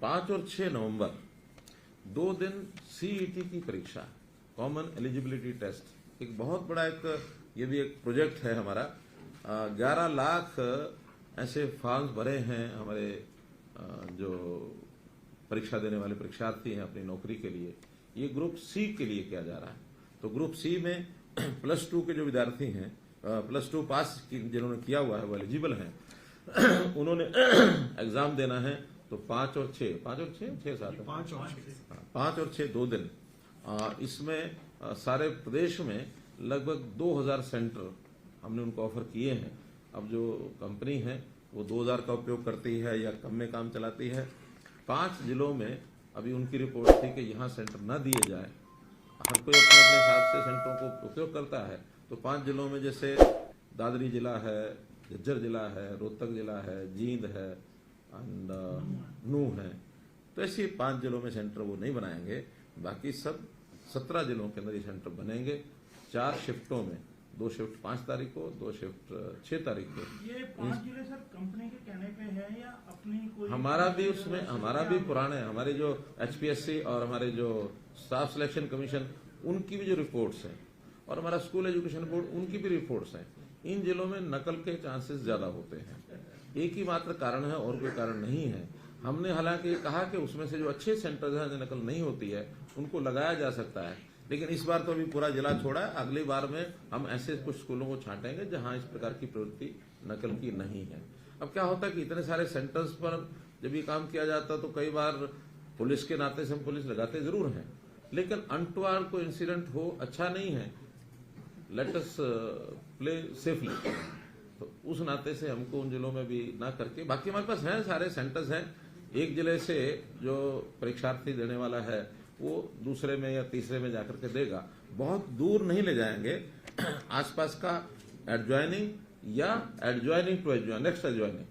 5 और 6 नवंबर 2 दिन सीईटी की परीक्षा, कॉमन एलिजिबिलिटी टेस्ट, एक बहुत बड़ा ये भी एक प्रोजेक्ट है हमारा। 11 लाख ऐसे फॉर्म्स भरे हैं हमारे जो परीक्षा देने वाले परीक्षार्थी हैं अपनी नौकरी के लिए। ये ग्रुप सी के लिए किया जा रहा है। तो ग्रुप सी में +2 के जो विद्यार्थी हैं, +2 पास जिन्होंने किया हुआ है वो एलिजिबल हैं, उन्होंने एग्जाम देना है। तो 5 और 6 7 5 और 6 2 दिन। इसमें सारे प्रदेश में लगभग 2000 सेंटर हमने उनको ऑफर किए हैं। अब जो कंपनी है वो 2000 का उपयोग करती है या कम में काम चलाती है। 5 जिलों में अभी उनकी रिपोर्ट थी कि यहाँ सेंटर न दिए जाए, हर कोई अपने अपने हिसाब से सेंटरों को उपयोग करता है। तो 5 जिलों में जैसे दादरी जिला है, झज्जर जिला है, रोहतक जिला है, जींद है एंड नूह है। तो ऐसे 5 जिलों में सेंटर वो नहीं बनाएंगे। बाकी सब 17 जिलों के अंदर ये सेंटर बनेंगे 4 शिफ्टों में। 2 शिफ्ट 5 तारीख को, 2 शिफ्ट 6 तारीख को। ये 5 जिले सर कंपनी के कहने पे है या अपनी कोई? हमारा भी पुराने, हमारे जो HPSC और हमारे जो स्टाफ सिलेक्शन कमीशन उनकी भी जो रिपोर्ट्स हैं और हमारा स्कूल एजुकेशन बोर्ड उनकी भी रिपोर्ट्स हैं। इन जिलों में नकल के चांसेस ज्यादा होते हैं। एक ही मात्र कारण है और कोई कारण नहीं है। हमने हालांकि कहा कि उसमें से जो अच्छे सेंटर्स हैं जो नकल नहीं होती है उनको लगाया जा सकता है, लेकिन इस बार तो अभी पूरा जिला छोड़ा है। अगली बार में हम ऐसे कुछ स्कूलों को छांटेंगे जहां इस प्रकार की प्रवृत्ति नकल की नहीं है। अब क्या होता है कि इतने सारे सेंटर्स पर जब ये काम किया जाता तो कई बार पुलिस के नाते से हम पुलिस लगाते जरूर हैं, लेकिन अनटुवर्ड कोई इंसिडेंट हो अच्छा नहीं है। Let us play safely. तो उस नाते से हमको उन जिलों में भी ना करके, बाकी हमारे पास हैं सारे सेंटर्स हैं। एक जिले से जो परीक्षार्थी देने वाला है वो दूसरे में या तीसरे में जाकर के देगा। बहुत दूर नहीं ले जाएंगे, आसपास का एडजॉइनिंग या adjoining to adjoin, next adjoining,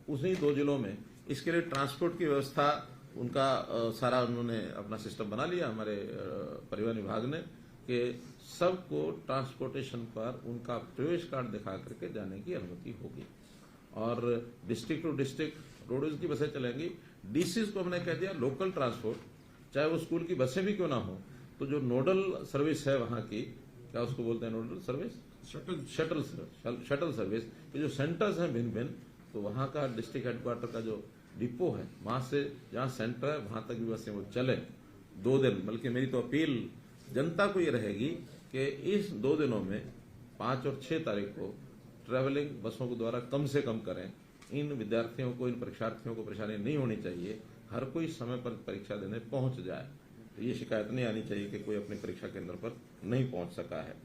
उन्हीं 2 जिलों में। इसके लिए ट्रांसपोर्ट की व्यवस्था उनका सारा उन्होंने अपना सिस्टम बना लिया हमारे परिवहन विभाग ने, कि सबको ट्रांसपोर्टेशन पर उनका प्रवेश कार्ड दिखा करके जाने की अनुमति होगी। और डिस्ट्रिक्ट टू डिस्ट्रिक्ट रोडवेज की बसें चलेंगी। डीसीज को हमने कह दिया लोकल ट्रांसपोर्ट, चाहे वो स्कूल की बसें भी क्यों ना हो, तो जो नोडल सर्विस है वहां की, क्या उसको बोलते हैं नोडल सर्विस, शटल सर्विस, ये जो सेंटर्स हैं भिन्न भिन्न, तो वहां का डिस्ट्रिक्ट हेडक्वार्टर का जो डिपो है वहां से जहां सेंटर है वहां तक भी बसें वो चले 2 दिन। बल्कि मेरी तो अपील जनता को ये रहेगी कि इस 2 दिनों में 5 और 6 तारीख को ट्रेवलिंग बसों के द्वारा कम से कम करें। इन विद्यार्थियों को, इन परीक्षार्थियों को परेशानी नहीं होनी चाहिए। हर कोई समय पर परीक्षा देने पहुंच जाए। तो ये शिकायत नहीं आनी चाहिए कि कोई अपनी परीक्षा केंद्र पर नहीं पहुंच सका है।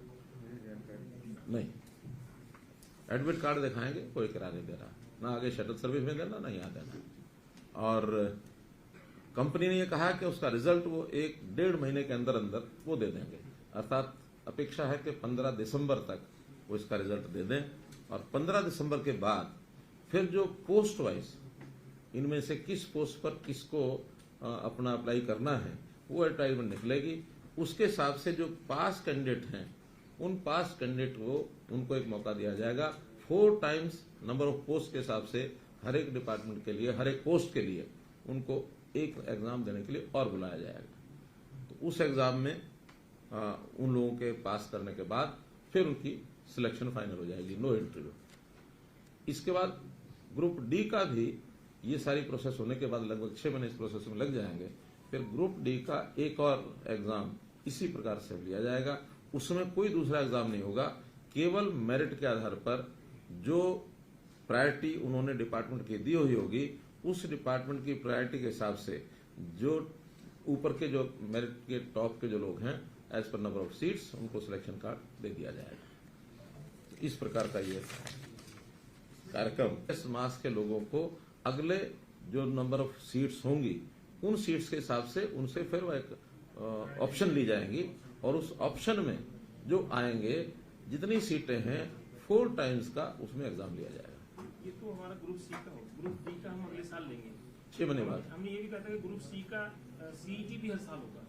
नहीं, एडमिट कार्ड दिखाएंगे, कोई किराया नहीं दे रहा, ना आगे शटल सर्विस में देना ना यहाँ देना। और कंपनी ने यह कहा कि उसका रिजल्ट वो 1-1.5 महीने के अंदर अंदर वो दे देंगे। अर्थात अपेक्षा है कि 15 दिसंबर तक वो इसका रिजल्ट दे दें। और 15 दिसंबर के बाद फिर जो पोस्ट वाइज इनमें से किस पोस्ट पर किसको अपना अप्लाई करना है वो एडवर्टाइजमेंट निकलेगी। उसके हिसाब से जो पास कैंडिडेट हैं उन पास कैंडिडेट को उनको एक मौका दिया जाएगा। 4 टाइम्स नंबर ऑफ पोस्ट के हिसाब से हर एक डिपार्टमेंट के लिए, हर एक पोस्ट के लिए उनको एक एग्जाम देने के लिए और बुलाया जाएगा। तो उस एग्जाम में उन लोगों के पास करने के बाद फिर उनकी सिलेक्शन फाइनल हो जाएगी, नो इंटरव्यू। इसके बाद ग्रुप डी का भी ये सारी प्रोसेस होने के बाद लगभग 6 महीने इस प्रोसेस में लग जाएंगे। फिर ग्रुप डी का एक और एग्जाम इसी प्रकार से लिया जाएगा। उसमें कोई दूसरा एग्जाम नहीं होगा, केवल मेरिट के आधार पर जो प्रायोरिटी उन्होंने डिपार्टमेंट की दी हुई होगी उस डिपार्टमेंट की प्रायोरिटी के हिसाब से जो ऊपर के जो मेरिट के टॉप के जो लोग हैं as per number of seats उनको सिलेक्शन कार्ड दे दिया जाएगा। इस प्रकार का ये कार्यक्रम इस मास के लोगों को अगले जो नंबर ऑफ सीट्स होंगी उन सीट्स के हिसाब से उनसे फिर वो एक ऑप्शन ली जाएंगी और उस ऑप्शन में जो आएंगे जितनी सीटें हैं 4 टाइम्स का उसमें एग्जाम लिया जाएगा। ये तो हमारा ग्रुप सी का हो, ग्रुप डी का हम अगले साल लेंगे 6 महीने बाद। हमने ये भी कहा था कि ग्रुप सी का सीईटी भी हर साल होगा।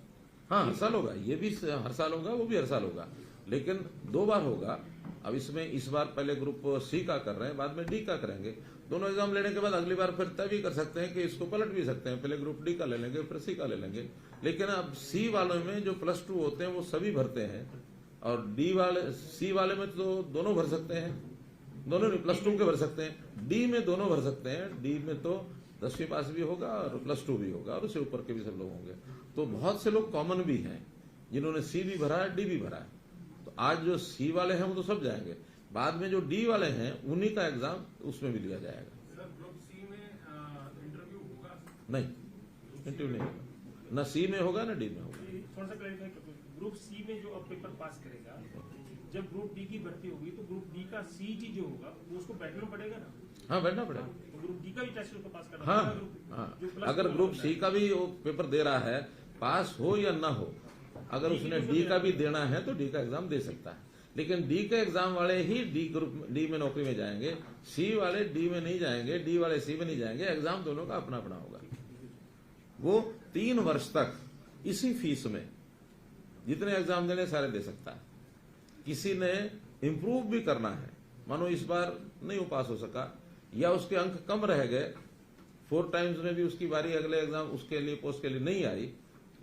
हाँ, हर साल होगा, ये भी हर साल होगा, वो भी हर साल होगा, लेकिन 2 बार होगा। अब इसमें इस बार पहले ग्रुप सी का कर रहे हैं, बाद में डी का करेंगे। दोनों एग्जाम लेने के बाद अगली बार फिर तय भी कर सकते हैं कि इसको पलट भी सकते हैं, पहले ग्रुप डी का ले लेंगे फिर सी का ले लेंगे। लेकिन अब सी वालों में जो +2 होते हैं वो सभी भरते हैं, और सी वाले में तो दोनों भर सकते हैं, दोनों नहीं +2 के भर सकते हैं। डी में दोनों भर सकते हैं, डी में तो 10वीं पास भी होगा और +2 भी होगा और उससे ऊपर के भी सब लोग होंगे। तो बहुत से लोग कॉमन भी हैं जिन्होंने सी भी भरा है, डी भी भरा है। तो आज जो सी वाले हैं वो तो सब जाएंगे, बाद में जो डी वाले हैं उन्हीं का एग्जाम उसमें भी लिया जाएगा। सर ग्रुप सी में इंटरव्यू होगा? नहीं, इंटरव्यू नहीं होगा, न सी में होगा न डी में होगा। थोड़ा सा क्लैरिफाई कर दो, ग्रुप सी में जो अब पेपर पास करेगा, जब ग्रुप डी की भर्ती होगी तो ग्रुप डी का सीईटी जो होगा वो उसको बैठना पड़ेगा ना? हाँ, बैठना पड़ेगा। तो ग्रुप डी का भी टेस्ट उसको पास करना हाँ, पड़ेगा। हाँ। अगर ग्रुप सी का भी वो पेपर दे रहा है, पास हो या ना हो, अगर उसने डी का भी देना है तो डी का एग्जाम दे सकता है। लेकिन डी के एग्जाम वाले ही डी में नौकरी में जाएंगे, सी वाले डी में नहीं जाएंगे, डी वाले सी में नहीं जाएंगे। एग्जाम दोनों का अपना अपना होगा। वो 3 वर्ष तक इसी फीस में जितने एग्जाम देने सारे दे सकता है। किसी ने इंप्रूव भी करना है, मानो इस बार नहीं वो पास हो सका या उसके अंक कम रह गए, 4 टाइम्स में भी उसकी बारी अगले एग्जाम उसके लिए पोस्ट के लिए नहीं आई,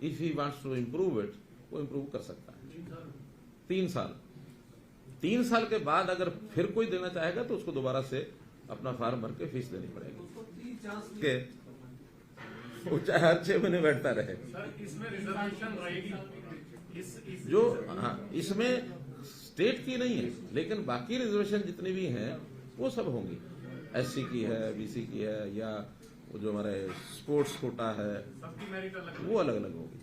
if he wants to improve it, वो इम्प्रूव कर सकता है। 3 साल 3 साल के बाद अगर फिर कोई देना चाहेगा तो उसको दोबारा से अपना फॉर्म भर के फीस देनी पड़ेगी के वो चाहे हर 6 महीने बैठता रहे। सर इसमें रिजर्वेशन रहेगी? जो हाँ, इसमें स्टेट की नहीं है, लेकिन बाकी रिजर्वेशन जितनी भी हैं वो सब होंगी। SC की है, BC की है, या वो जो हमारे स्पोर्ट्स कोटा है, सबकी मेरिट अलग वो अलग अलग होगी।